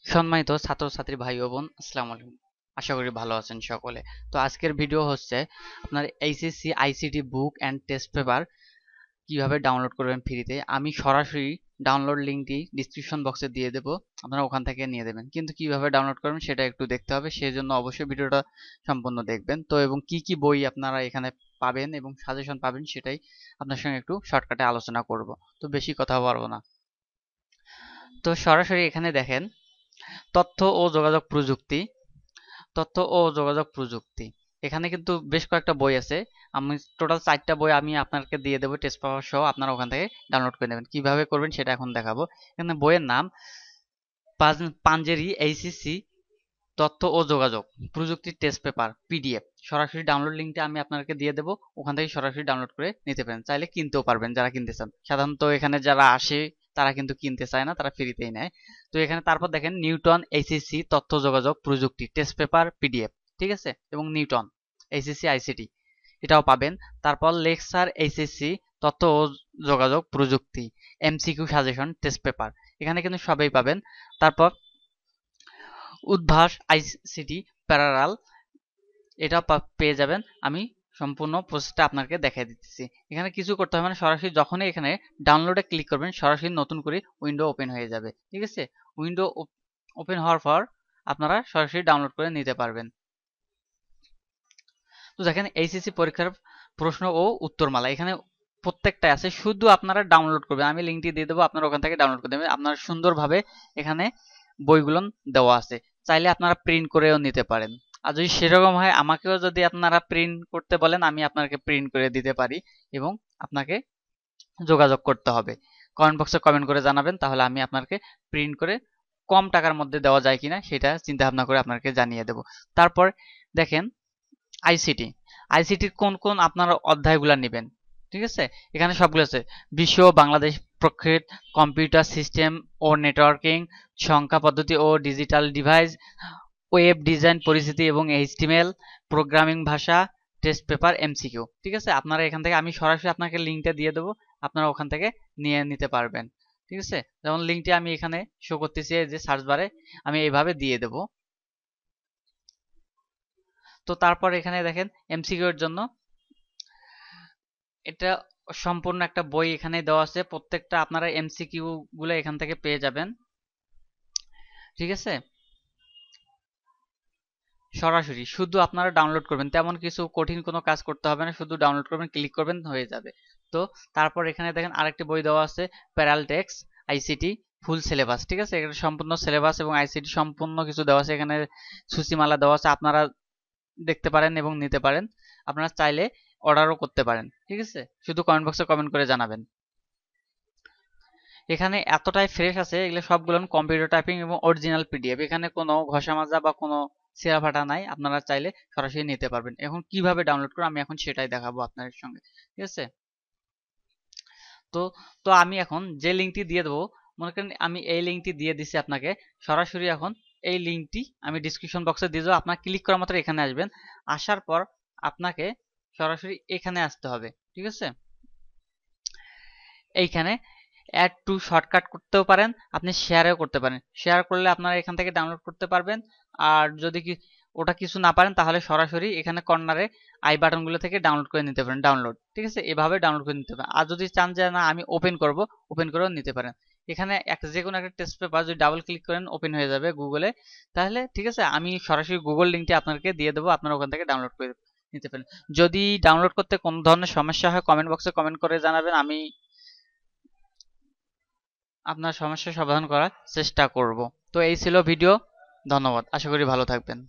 সম্মানিত ছাত্রছাত্রী ভাই ও বোন, আসসালামু আলাইকুম। আশা করি ভালো আছেন সকলে। তো আজকের ভিডিও হচ্ছে আপনার HSC ICT book and test paper কিভাবে ডাউনলোড করবেন ফ্রিতে। আমি সরাসরি ডাউনলোড লিঙ্কটি ডিসক্রিপশন বক্সে দিয়ে দেবো, আপনারা ওখান থেকে নিয়ে দেবেন। কিন্তু কিভাবে ডাউনলোড করবেন সেটা একটু দেখতে হবে, সেই জন্য অবশ্যই ভিডিওটা সম্পূর্ণ দেখবেন। তো এবং কি কি বই আপনারা এখানে পাবেন এবং সাজেশন পাবেন সেটাই আপনার সঙ্গে একটু শর্টকাটে আলোচনা করব। তো বেশি কথা বলবো না। তো সরাসরি এখানে দেখেন, তথ্য ও যোগাযোগ প্রযুক্তি, তথ্য ও যোগাযোগ প্রযুক্তি। এখানে কিন্তু বেশ কয়েকটা বই আছে। আমি টোটাল 4টা বই আমি আপনাকে দিয়ে দেবো টেস্ট পেপার সহ, আপনারা ওখান থেকে ডাউনলোড করে নেবেন। কিভাবে করবেন সেটা এখন দেখাবো। এখানে বইয়ের নাম পাঞ্জেরি এইচএসসি তথ্য ও যোগাযোগ প্রযুক্তি টেস্ট পেপার পিডিএফ। সরাসরি ডাউনলোড লিঙ্কটা আমি আপনাকে দিয়ে দেবো, ওখান থেকে সরাসরি ডাউনলোড করে নিতে পারেন। চাইলে কিনতেও পারবেন যারা কিনতে চান। সাধারণত এখানে যারা আসে তারা কিন্তু কিনতে চায় না, তারা ফ্রিতেই নেয়। তো এখানে তারপর দেখেন নিউটন এইচএসসি তথ্য যোগাযোগ প্রযুক্তি টেস্ট পেপার পিডিএফ, ঠিক আছে, এবং নিউটন এইচএসসি আইসিটি এটাও পাবেন। তারপর লেকচার এইচএসসি তথ্য ও যোগাযোগ প্রযুক্তি এমসিকিউ সাজেশন টেস্ট পেপার, এখানে কিন্তু সবই পাবেন। তারপর উদ্ভাস আইসিটি প্যারালাল, এটা পেয়ে যাবেন। আমি সম্পূর্ণ প্রসেসটা আপনাকে দেখাই দিতেছি। এখানে কিছু করতে হবে না, সরাসরি যখনই এখানে ডাউনলোডে ক্লিক করবেন সরাসরি নতুন করে উইন্ডো ওপেন হয়ে যাবে, ঠিক আছে। উইন্ডো ওপেন হওয়ার পর আপনারা সরাসরি ডাউনলোড করে নিতে পারবেন। তো দেখেন এইচএসসি পরীক্ষার প্রশ্ন ও উত্তরমালা এখানে প্রত্যেকটা আছে, শুধু আপনারা ডাউনলোড করবেন। আমি লিঙ্কটি দিয়ে দেবো, আপনারা ওখান থেকে ডাউনলোড করে দেবেন। আপনারা সুন্দরভাবে এখানে বইগুলো দেওয়া আছে, চাইলে আপনারা প্রিন্ট করেও নিতে পারেন। আর যদি সেরকম হয় আমাকেও যদি আপনারা প্রিন্ট করতে বলেন আমি আপনাকে প্রিন্ট করে দিতে পারি, এবং আপনাকে যোগাযোগ করতে হবে। কমেন্ট বক্সে কমেন্ট করে জানাবেন, তাহলে আমি আপনাকে প্রিন্ট করে কম টাকার মধ্যে দেওয়া যায় কিনা সেটা চিন্তা ভাবনা করে আপনাকে জানিয়ে দেব। তারপর দেখেন আইসিটি, আইসিটির কোন কোন আপনারা অধ্যায়গুলো নেবেন, ঠিক আছে। এখানে সবগুলো আছে। বিশ্ব বাংলাদেশ প্রকৃত কম্পিউটার সিস্টেম ও নেটওয়ার্কিং, সংখ্যা পদ্ধতি ও ডিজিটাল ডিভাইস, ওয়েব ডিজাইন পরিস্থিতি এবং এইচটিএমএল, প্রোগ্রামিং ভাষা, টেস্ট পেপার, এমসিকিউ, ঠিক আছে। আপনারা এখান থেকে আমি সরাসরি আপনাকে লিঙ্কটা দিয়ে দেবো, আপনারা ওখান থেকে নিয়ে নিতে পারবেন, ঠিক আছে। যেমন লিঙ্কটি আমি এখানে শো করতেছি, যে সার্চ বারে আমি এইভাবে দিয়ে দেবো। তো তারপর এখানে দেখেন এমসিকিউ এর জন্য এটা সম্পূর্ণ একটা বই এখানে দেওয়া আছে। প্রত্যেকটা আপনারা এমসিকিউ গুলো এখান থেকে পেয়ে যাবেন, ঠিক আছে। সরাসরি শুধু আপনারা ডাউনলোড করবেন, তেমন কিছু কঠিন কোনো কাজ করতে হবে না, শুধু ডাউনলোড করবেন, ক্লিক করবেন, হয়ে যাবে। তো তারপর এখানে দেখেন আরেকটি বই দেওয়া আছে, প্যারালটেক্স আইসিটি ফুল সিলেবাস, ঠিক আছে। এখানে সম্পূর্ণ সিলেবাস এবং আইসিটি সম্পূর্ণ কিছু দেওয়া আছে। এখানে সূচিমালা দেওয়া আছে, আপনারা দেখতে পারেন এবং নিতে পারেন। আপনারা চাইলে অর্ডারও করতে পারেন, ঠিক আছে। শুধু কমেন্ট বক্সে কমেন্ট করে জানাবেন। এখানে এতটাই ফ্রেশ আছে, এগুলো সবগুলো কম্পিউটার টাইপিং এবং অরিজিনাল পিডিএফ। এখানে কোনো ঘষা মাজা বা কোনো ছেঁড়া ফাটা নাই, আপনারা চাইলে সরাসরি নিতে পারবেন। এখন কিভাবে ডাউনলোড করবো আমি এখন সেটাই দেখাবো আপনাদের সঙ্গে, ঠিক আছে। তো তো আমি এখন যে লিঙ্কটি দিয়ে দেবো, মনে করেন আমি এই লিঙ্কটি দিয়ে দিছি আপনাকে। সরাসরি এখন এই লিঙ্কটি আমি ডিসক্রিপশন বক্সে দিয়ে দেবো, আপনার ক্লিক করা মাত্র এখানে আসবেন। আসার পর আপনাকে সরাসরি এখানে আসতে হবে, ঠিক আছে। এইখানে অ্যাড টু শর্টকাট করতেও পারেন, আপনি শেয়ারও করতে পারেন। শেয়ার করলে আপনারা এখান থেকে ডাউনলোড করতে পারবেন। আর যদি ওটা কিছু না পারেন তাহলে সরাসরি এখানে কর্নারে আই বাটনগুলো থেকে ডাউনলোড করে নিতে পারেন, ডাউনলোড, ঠিক আছে। এভাবে ডাউনলোড করে নিতে পারেন। আর যদি চান যে না আমি ওপেন করব, ওপেন করেও নিতে পারেন। এখানে যে কোনো একটা টেস্ট পেপার যদি ডাবল ক্লিক করেন ওপেন হয়ে যাবে গুগলে, তাহলে ঠিক আছে। আমি সরাসরি গুগল লিঙ্কটি আপনাকে দিয়ে দেবো, আপনারা ওখান থেকে ডাউনলোড করে নিতে পারেন। যদি ডাউনলোড করতে কোনো ধরনের সমস্যা হয় কমেন্ট বক্সে কমেন্ট করে জানাবেন, আমি আপনার সমস্যার সমাধান করার চেষ্টা করব। তো এই ছিল ভিডিও, ধন্যবাদ, আশা করি ভালো থাকবেন।